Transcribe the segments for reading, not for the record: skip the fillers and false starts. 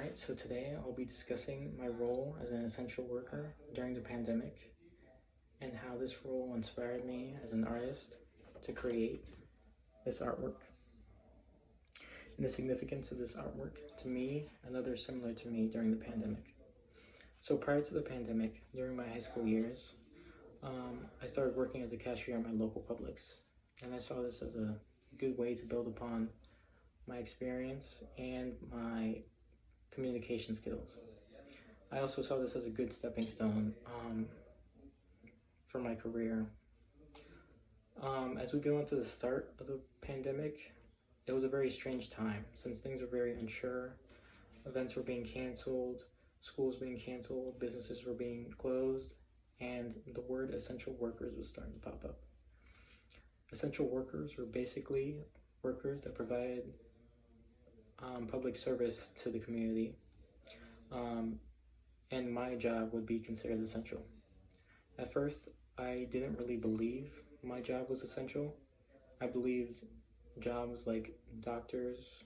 Alright, so today I'll be discussing my role as an essential worker during the pandemic and how this role inspired me as an artist to create this artwork. And the significance of this artwork to me and others similar to me during the pandemic. So prior to the pandemic, during my high school years, I started working as a cashier at my local Publix. And I saw this as a good way to build upon my experience and my communication skills. I also saw this as a good stepping stone for my career. As we go into the start of the pandemic, it was a very strange time since things were very unsure. Events were being canceled, schools being canceled, businesses were being closed, and the word essential workers was starting to pop up. Essential workers were basically workers that provided public service to the community, and my job would be considered essential. At first, I didn't really believe my job was essential. I believed jobs like doctors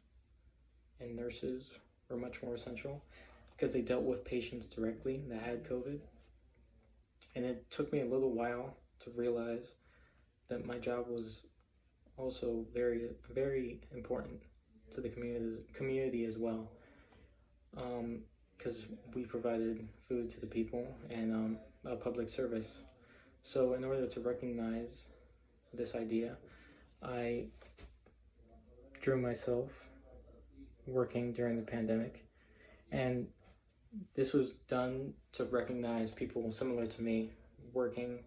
and nurses were much more essential because they dealt with patients directly that had COVID. And it took me a little while to realize that my job was also very, very important to the community as well, because we provided food to the people and a public service. So in order to recognize this idea, I drew myself working during the pandemic, and this was done to recognize people similar to me working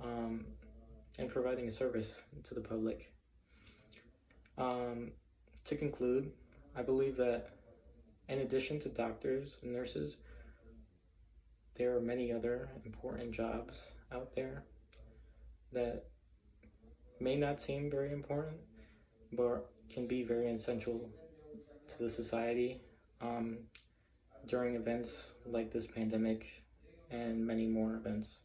and providing a service to the public. To conclude, I believe that in addition to doctors and nurses, there are many other important jobs out there that may not seem very important, but can be very essential to the society during events like this pandemic and many more events.